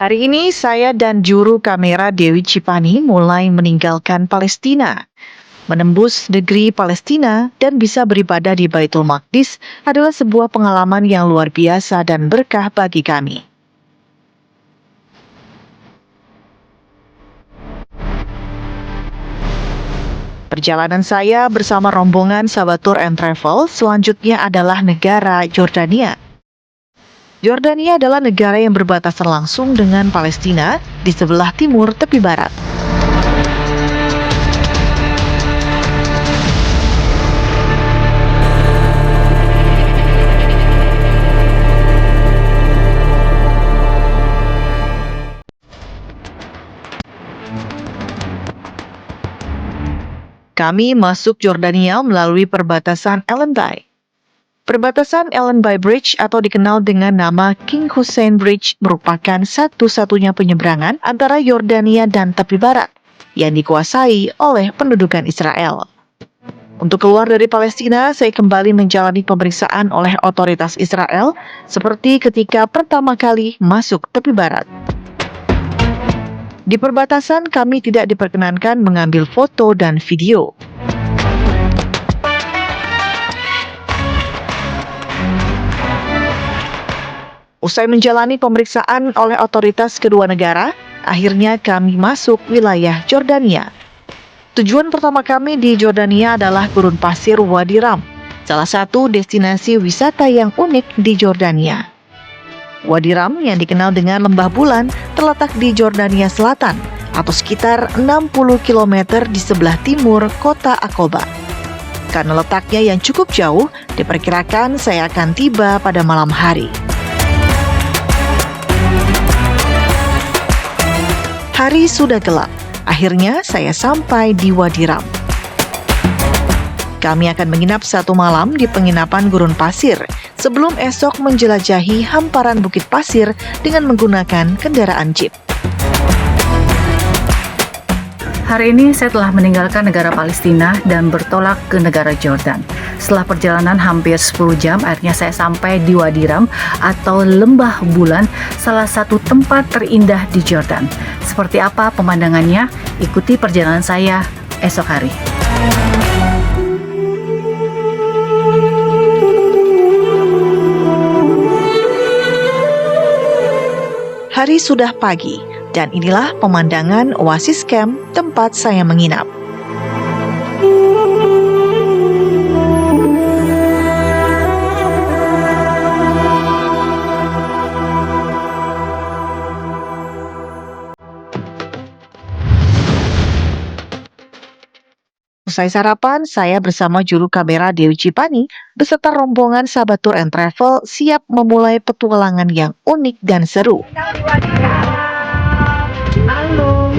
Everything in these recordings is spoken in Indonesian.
Hari ini saya dan juru kamera Dewi Cipani mulai meninggalkan Palestina, menembus negeri Palestina dan bisa beribadah di Baitul Maqdis adalah sebuah pengalaman yang luar biasa dan berkah bagi kami. Perjalanan saya bersama rombongan Sahabat Tour and Travel selanjutnya adalah negara Yordania. Yordania adalah negara yang berbatasan langsung dengan Palestina di sebelah timur tepi barat. Kami masuk Yordania melalui perbatasan Allenby. Perbatasan Allenby Bridge atau dikenal dengan nama King Hussein Bridge merupakan satu-satunya penyeberangan antara Yordania dan tepi barat yang dikuasai oleh pendudukan Israel. Untuk keluar dari Palestina, saya kembali menjalani pemeriksaan oleh otoritas Israel seperti ketika pertama kali masuk tepi barat. Di perbatasan, kami tidak diperkenankan mengambil foto dan video. Usai menjalani pemeriksaan oleh otoritas kedua negara, akhirnya kami masuk wilayah Yordania. Tujuan pertama kami di Yordania adalah gurun pasir Wadi Ram, salah satu destinasi wisata yang unik di Yordania. Wadi Ram yang dikenal dengan Lembah Bulan terletak di Yordania Selatan atau sekitar 60 km di sebelah timur kota Aqaba. Karena letaknya yang cukup jauh, diperkirakan saya akan tiba pada malam hari. Hari sudah gelap. Akhirnya saya sampai di Wadi Ram. Kami akan menginap satu malam di penginapan gurun pasir sebelum esok menjelajahi hamparan bukit pasir dengan menggunakan kendaraan jeep. Hari ini saya telah meninggalkan negara Palestina dan bertolak ke negara Jordan. Setelah perjalanan hampir 10 jam, akhirnya saya sampai di Wadi Ram atau Lembah Bulan, salah satu tempat terindah di Jordan. Seperti apa pemandangannya? Ikuti perjalanan saya esok hari. Hari sudah pagi, dan inilah pemandangan Oasis Camp tempat saya menginap. Usai sarapan, saya bersama juru kamera Dewi Cipani beserta rombongan Sahabat Tour and Travel siap memulai petualangan yang unik dan seru. Halo.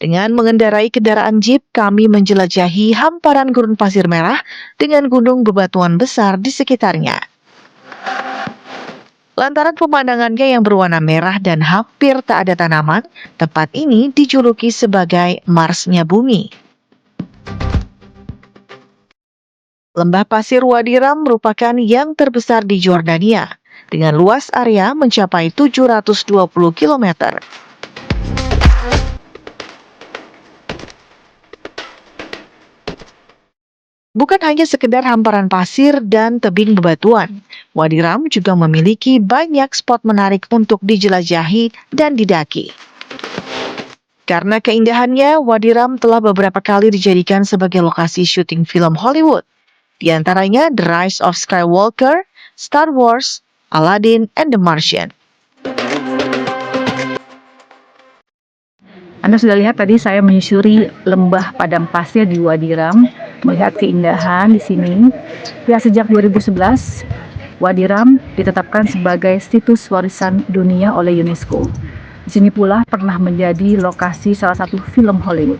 Dengan mengendarai kendaraan jeep, kami menjelajahi hamparan gurun pasir merah dengan gunung bebatuan besar di sekitarnya. Lantaran pemandangannya yang berwarna merah dan hampir tak ada tanaman, tempat ini dijuluki sebagai Marsnya bumi. Lembah pasir Wadi Ram merupakan yang terbesar di Yordania, dengan luas area mencapai 720 km. Bukan hanya sekedar hamparan pasir dan tebing bebatuan, Wadi Ram juga memiliki banyak spot menarik untuk dijelajahi dan didaki. Karena keindahannya, Wadi Ram telah beberapa kali dijadikan sebagai lokasi syuting film Hollywood. Di antaranya The Rise of Skywalker, Star Wars, Aladdin, and The Martian. Anda sudah lihat tadi saya menyusuri lembah padang pasir di Wadi Ram, melihat keindahan di sini. Ya, sejak 2011, Wadi Ram ditetapkan sebagai situs warisan dunia oleh UNESCO. Di sini pula pernah menjadi lokasi salah satu film Hollywood.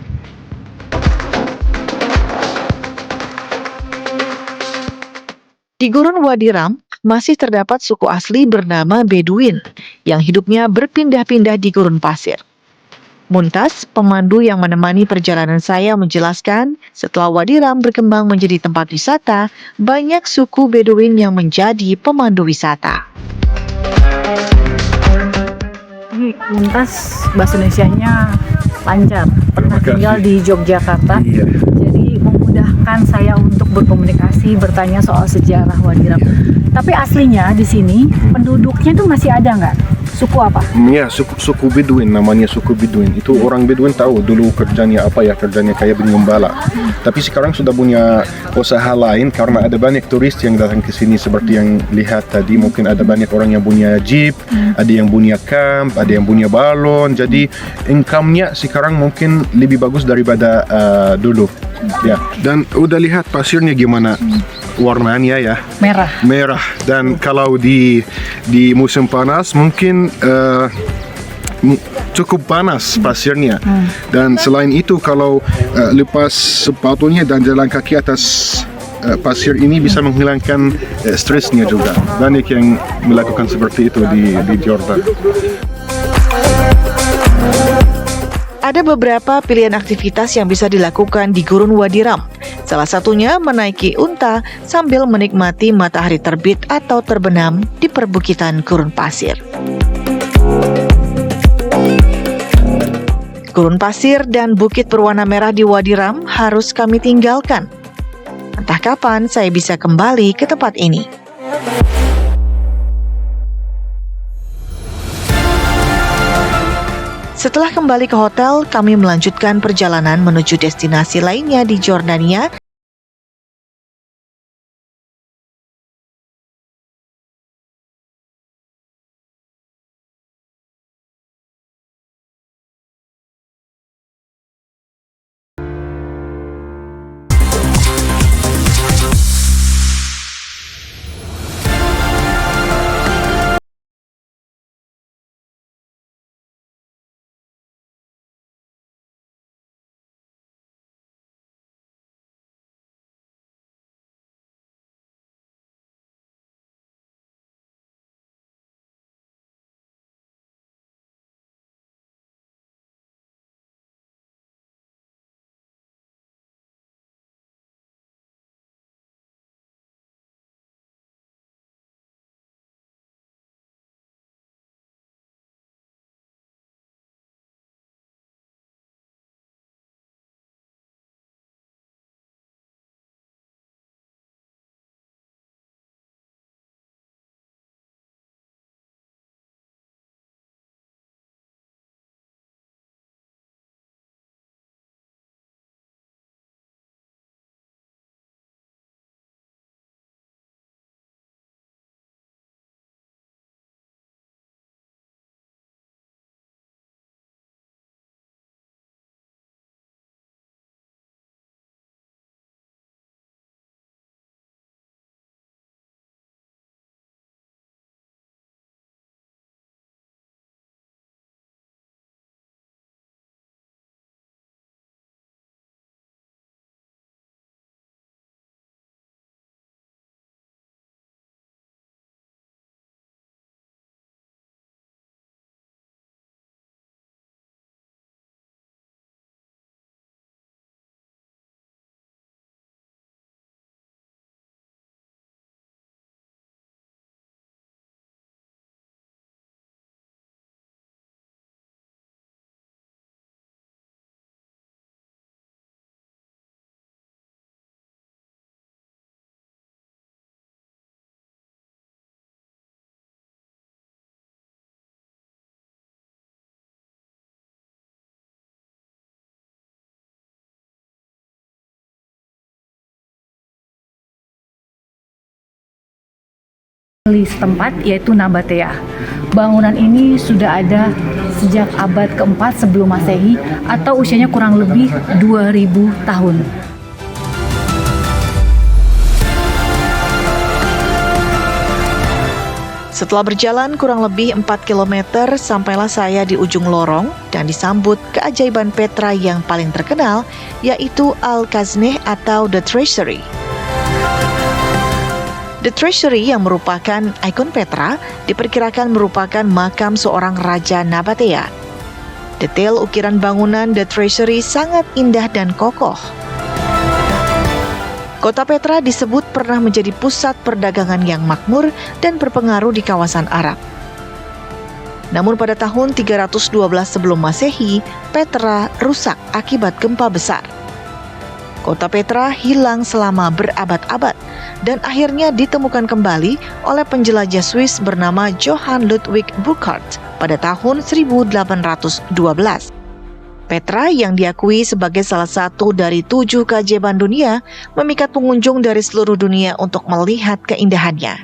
Di Gurun Wadi Ram masih terdapat suku asli bernama Bedouin yang hidupnya berpindah-pindah di gurun pasir. Muntas, pemandu yang menemani perjalanan saya menjelaskan, setelah Wadi Ram berkembang menjadi tempat wisata, banyak suku Beduin yang menjadi pemandu wisata. Ini Muntas bahasa Indonesianya lancar, pernah Terima kasih. tinggal di Yogyakarta. Iya. Jadi memudahkan saya untuk berkomunikasi, bertanya soal sejarah Wadi Ram. Tapi aslinya di sini penduduknya tuh masih ada nggak? Suku apa? Ya, suku Beduin, namanya suku Beduin. Itu orang Beduin tahu dulu kerjanya apa ya, kerjanya kayak gembala. Tapi sekarang sudah punya usaha lain karena ada banyak turis yang datang ke sini seperti yang lihat tadi. Mungkin ada banyak orang yang punya jeep, ada yang punya camp, ada yang punya balon. Jadi income-nya sekarang mungkin lebih bagus daripada dulu. Ya, dan udah lihat pasirnya gimana warnanya ya. Merah, dan kalau di musim panas mungkin cukup panas pasirnya. Dan selain itu kalau lepas sepatunya dan jalan kaki atas pasir ini bisa menghilangkan stresnya juga. Banyak yang melakukan seperti itu di Jordan. Ada beberapa pilihan aktivitas yang bisa dilakukan di Gurun Wadi Ram. Salah satunya menaiki unta sambil menikmati matahari terbit atau terbenam di perbukitan gurun pasir. Gurun pasir dan bukit berwarna merah di Wadi Ram harus kami tinggalkan. Entah kapan saya bisa kembali ke tempat ini. Setelah kembali ke hotel, kami melanjutkan perjalanan menuju destinasi lainnya di Jordania. Di setempat yaitu Nabatea. Bangunan ini sudah ada sejak abad keempat sebelum Masehi atau usianya kurang lebih 2000 tahun. Setelah berjalan kurang lebih 4 km, sampailah saya di ujung lorong dan disambut keajaiban Petra yang paling terkenal, yaitu Al-Kazneh atau The Treasury. The Treasury yang merupakan ikon Petra diperkirakan merupakan makam seorang Raja Nabatea. Detail ukiran bangunan The Treasury sangat indah dan kokoh. Kota Petra disebut pernah menjadi pusat perdagangan yang makmur dan berpengaruh di kawasan Arab. Namun pada tahun 312 sebelum Masehi, Petra rusak akibat gempa besar. Kota Petra hilang selama berabad-abad dan akhirnya ditemukan kembali oleh penjelajah Swiss bernama Johann Ludwig Burckhardt pada tahun 1812. Petra yang diakui sebagai salah satu dari 7 keajaiban dunia memikat pengunjung dari seluruh dunia untuk melihat keindahannya.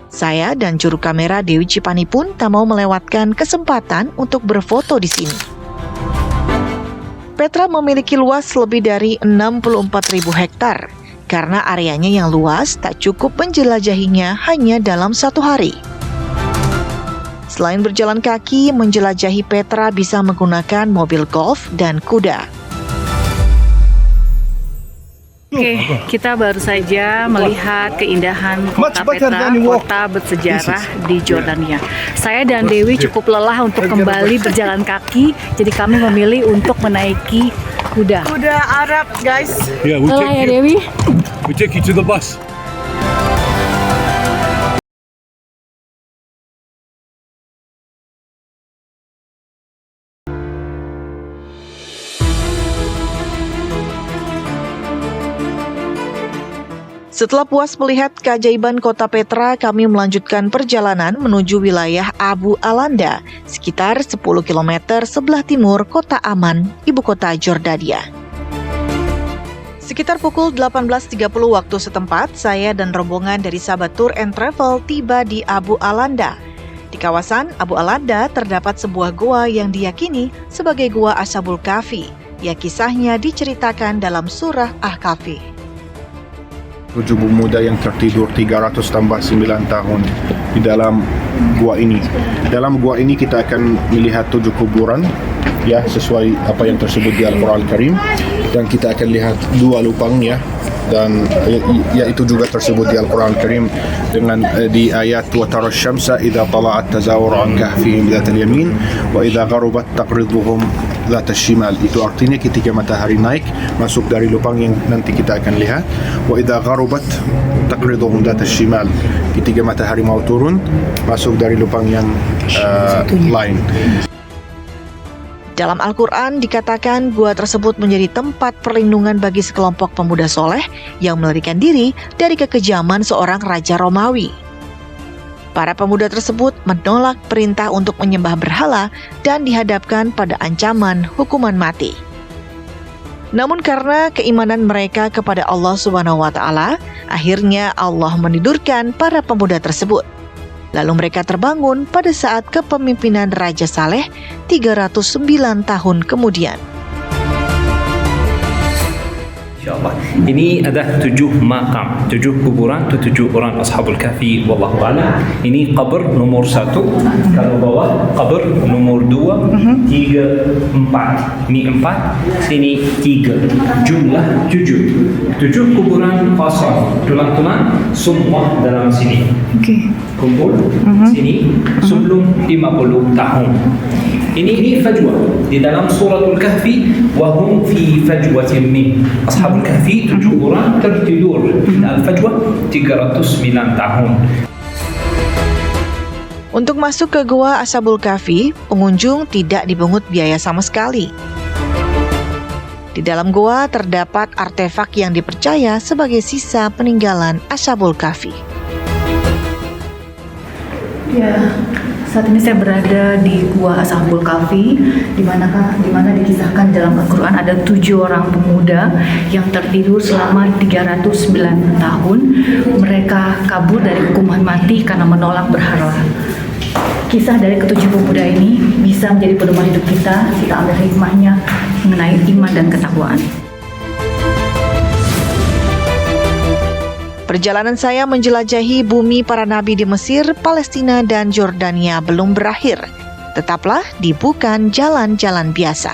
Saya dan juru kamera Dewi Cipani pun tak mau melewatkan kesempatan untuk berfoto di sini. Petra memiliki luas lebih dari 64.000 hektar, karena areanya yang luas tak cukup menjelajahinya hanya dalam satu hari. Selain berjalan kaki, menjelajahi Petra bisa menggunakan mobil golf dan kuda. Oke, kita baru saja melihat keindahan kota Petra, kota bersejarah di Jordania. Saya dan Dewi cukup lelah untuk kembali berjalan kaki, jadi kami memilih untuk menaiki kuda. Kuda Arab, guys. Yeah, we'll Lelah ya take you. Dewi? We take you to the bus. Setelah puas melihat keajaiban kota Petra, kami melanjutkan perjalanan menuju wilayah Abu Alanda, sekitar 10 km sebelah timur kota Amman, ibu kota Jordania. Sekitar pukul 18.30 waktu setempat, saya dan rombongan dari Sahabat Tour and Travel tiba di Abu Alanda. Di kawasan Abu Alanda terdapat sebuah gua yang diyakini sebagai gua Ashabul Kahfi, yang kisahnya diceritakan dalam surah Al-Kahfi. 7 pemuda yang tertidur 300 tambah 9 tahun di dalam gua ini. Dalam gua ini kita akan melihat 7 kuburan, ya, sesuai apa yang tersebut di Al-Quran Al-Karim, dan kita akan lihat 2 lubang, ya, dan yaitu juga tersebut di Al-Quran Al-Karim dengan di ayat wa tara syamsa idza tala'at tazawur an kahfihim dzatal yamin wa idza gharabat taqriduhum dzatal shimal. Itu artinya ketika matahari naik masuk dari lubang yang nanti kita akan lihat, wa idza gharabat taqriduhum dzatal shimal, ketika matahari mau turun masuk dari lubang yang lain. Dalam Al-Quran dikatakan gua tersebut menjadi tempat perlindungan bagi sekelompok pemuda soleh yang melarikan diri dari kekejaman seorang raja Romawi. Para pemuda tersebut menolak perintah untuk menyembah berhala dan dihadapkan pada ancaman hukuman mati. Namun karena keimanan mereka kepada Allah Subhanahu wa Ta'ala, akhirnya Allah menidurkan para pemuda tersebut. Lalu mereka terbangun pada saat kepemimpinan Raja Saleh 309 tahun kemudian. InsyaAllah. Ini ada 7 makam, 7 kuburan, 7 orang Ashabul Kahfi, wallahu a'lam. Ini qabr nomor 1, kalau bawah qabr nomor 2, 3, 4. Ini 4, sini 3. Jumlah 7. 7 kuburan kosong, tulang-tulang semua dalam sini. Kumpul sini sebelum 50 tahun. Ini fajwah di dalam suratul Kahfi, wa hum fi fajwatin min. Ashabul Kahfi 7 orang tertidur di al-fajwah 309 tahun. Untuk masuk ke Gua Ashabul Kahfi, pengunjung tidak dipungut biaya sama sekali. Di dalam gua terdapat artefak yang dipercaya sebagai sisa peninggalan Ashabul Kahfi. Ya, saat ini saya berada di Gua Ashabul Kahfi, di mana dikisahkan dalam Al-Quran ada 7 orang pemuda yang tertidur selama 309 tahun. Mereka kabur dari hukuman mati karena menolak berhala. Kisah dari ketujuh pemuda ini bisa menjadi pedoman hidup kita ambil hikmahnya mengenai iman dan ketakwaan. Perjalanan saya menjelajahi bumi para nabi di Mesir, Palestina, dan Jordania belum berakhir. Tetaplah di Bukan Jalan-Jalan Biasa.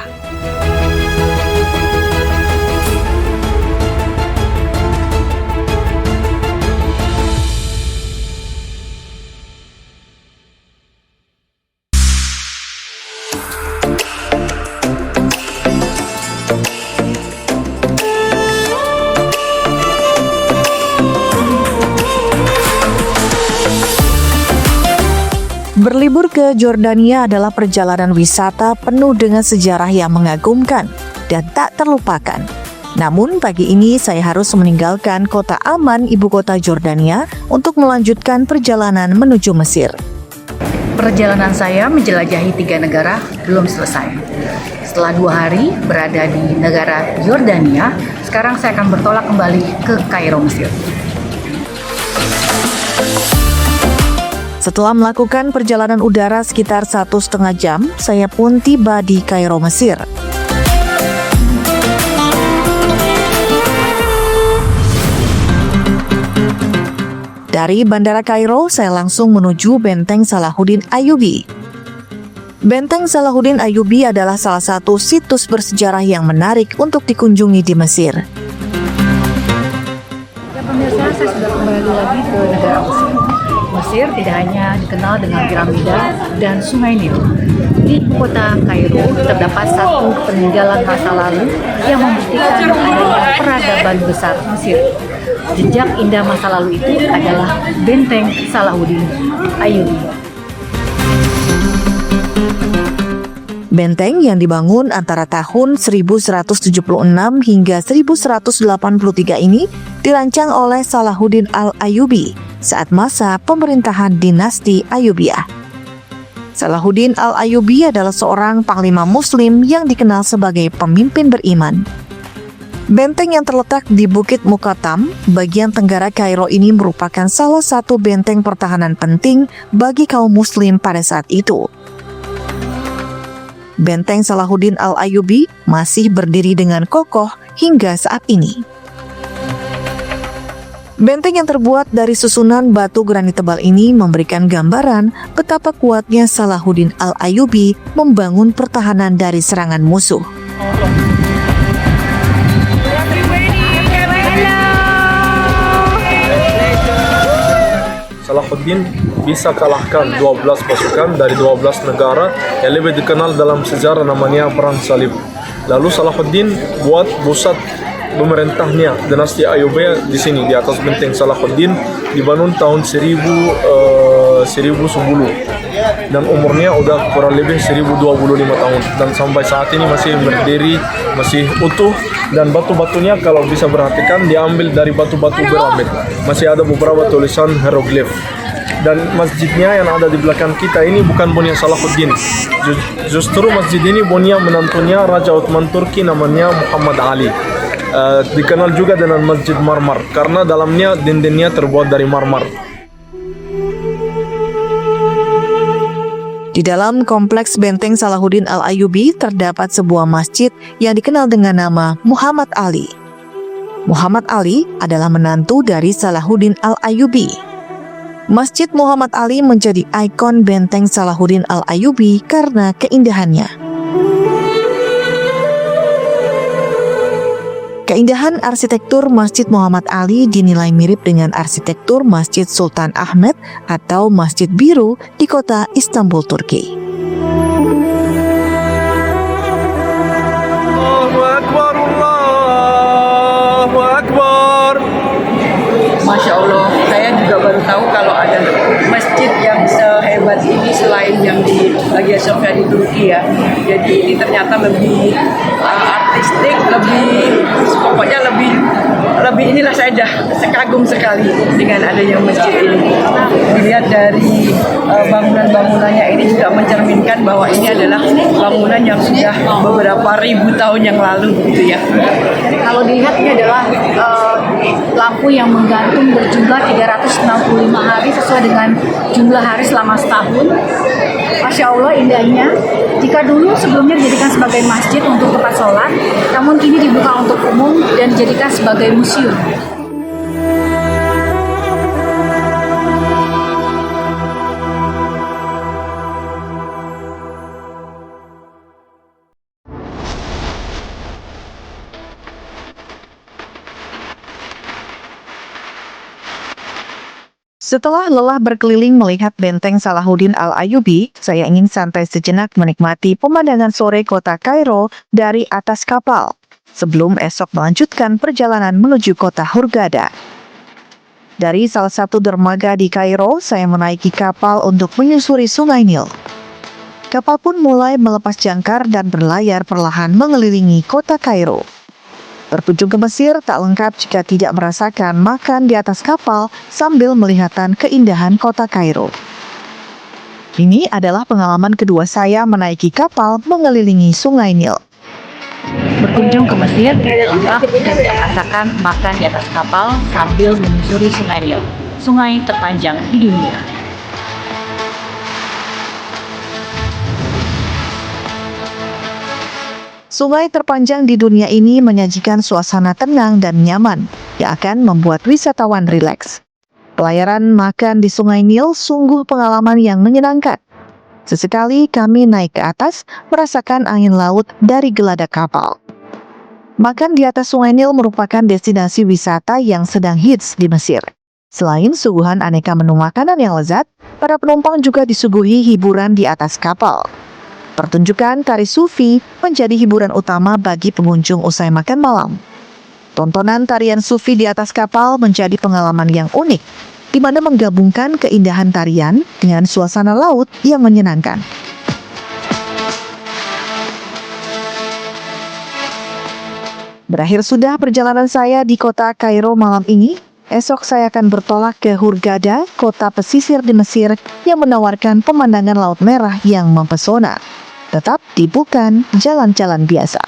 Berlibur ke Jordania adalah perjalanan wisata penuh dengan sejarah yang mengagumkan dan tak terlupakan. Namun pagi ini saya harus meninggalkan kota Amman, ibu kota Jordania, untuk melanjutkan perjalanan menuju Mesir. Perjalanan saya menjelajahi 3 negara belum selesai. Setelah 2 hari berada di negara Yordania, sekarang saya akan bertolak kembali ke Kairo, Mesir. Setelah melakukan perjalanan udara sekitar 1,5 jam, saya pun tiba di Kairo, Mesir. Dari Bandara Kairo, saya langsung menuju Benteng Salahuddin Ayyubi. Benteng Salahuddin Ayyubi adalah salah satu situs bersejarah yang menarik untuk dikunjungi di Mesir. Ya pemirsa, saya sudah kembali lagi ke negara Mesir. Mesir tidak hanya dikenal dengan piramida dan Sungai Nil. Di ibu kota Kairo terdapat satu peninggalan masa lalu yang membuktikan adanya peradaban besar Mesir. Jejak indah masa lalu itu adalah Benteng Salahuddin Ayyubi. Benteng yang dibangun antara tahun 1176 hingga 1183 ini dirancang oleh Salahuddin Al-Ayyubi saat masa pemerintahan dinasti Ayyubiyah. Salahuddin Al-Ayyubi adalah seorang panglima muslim yang dikenal sebagai pemimpin beriman. Benteng yang terletak di Bukit Muqattam, bagian tenggara Kairo ini merupakan salah satu benteng pertahanan penting bagi kaum muslim pada saat itu. Benteng Salahuddin Al-Ayyubi masih berdiri dengan kokoh hingga saat ini. Benteng yang terbuat dari susunan batu granit tebal ini memberikan gambaran betapa kuatnya Salahuddin Al-Ayyubi membangun pertahanan dari serangan musuh. Salahuddin bisa kalahkan 12 pasukan dari 12 negara yang lebih dikenal dalam sejarah namanya Perang Salib. Lalu Salahuddin buat pusat pemerintahnya dinasti Ayyubiyah di sini di atas benteng Salahuddin, dibangun tahun 1010 dan umurnya udah kurang lebih 1025 tahun dan sampai saat ini masih berdiri, masih utuh, dan batu-batunya kalau bisa perhatikan diambil dari batu-batu piramid. Masih ada beberapa tulisan hieroglif. Dan masjidnya yang ada di belakang kita ini bukan punya Salahuddin. Justru masjid ini punya menantunya Raja Utsman Turki namanya Muhammad Ali. Dikenal juga dengan Masjid Marmar karena dalamnya dindingnya terbuat dari marmar. Di dalam kompleks benteng Salahuddin Al-Ayyubi terdapat sebuah masjid yang dikenal dengan nama Muhammad Ali. Muhammad Ali adalah menantu dari Salahuddin Al-Ayyubi. Masjid Muhammad Ali menjadi ikon benteng Salahuddin Al-Ayyubi karena keindahannya. Keindahan arsitektur Masjid Muhammad Ali dinilai mirip dengan arsitektur Masjid Sultan Ahmed atau Masjid Biru di kota Istanbul, Turki. Allahu Akbar, Allahu Akbar. Masya Allah, saya juga baru tahu kalau ada masjid yang sehebat ini selain yang di Hagia Sophia di Turki ya. Jadi ini ternyata lebih artistik, pokoknya lebih inilah saya dah kagum sekali dengan adanya masjid ini. Dilihat dari bangunan-bangunannya ini juga mencerminkan bahwa ini adalah bangunan yang sudah beberapa ribu tahun yang lalu gitu ya. Kalau dilihat ini adalah lampu yang menggantung berjumlah 365 hari sesuai dengan jumlah hari selama setahun. Masya Allah indahnya. Jika dulu sebelumnya dijadikan sebagai masjid untuk tempat sholat, namun kini dibuka untuk umum dan dijadikan sebagai museum. Setelah lelah berkeliling melihat benteng Salahuddin Al-Ayyubi, saya ingin santai sejenak menikmati pemandangan sore kota Kairo dari atas kapal, sebelum esok melanjutkan perjalanan menuju kota Hurghada. Dari salah satu dermaga di Kairo, saya menaiki kapal untuk menyusuri Sungai Nil. Kapal pun mulai melepas jangkar dan berlayar perlahan mengelilingi kota Kairo. Berkunjung ke Mesir tak lengkap jika tidak merasakan makan di atas kapal sambil melihatkan keindahan kota Kairo. Ini adalah pengalaman kedua saya menaiki kapal mengelilingi Sungai Nil. Berkunjung ke Mesir, lengkap dan merasakan makan di atas kapal sambil menyusuri Sungai Nil, sungai terpanjang di dunia. Sungai terpanjang di dunia ini menyajikan suasana tenang dan nyaman yang akan membuat wisatawan rileks. Pelayaran makan di Sungai Nil sungguh pengalaman yang menyenangkan. Sesekali kami naik ke atas merasakan angin laut dari geladak kapal. Makan di atas Sungai Nil merupakan destinasi wisata yang sedang hits di Mesir. Selain suguhan aneka menu makanan yang lezat, para penumpang juga disuguhi hiburan di atas kapal. Pertunjukan tari sufi menjadi hiburan utama bagi pengunjung usai makan malam. Tontonan tarian sufi di atas kapal menjadi pengalaman yang unik, di mana menggabungkan keindahan tarian dengan suasana laut yang menyenangkan. Berakhir sudah perjalanan saya di kota Kairo malam ini. Esok saya akan bertolak ke Hurghada, kota pesisir di Mesir yang menawarkan pemandangan Laut Merah yang mempesona. Tetap di Bukan Jalan-Jalan Biasa.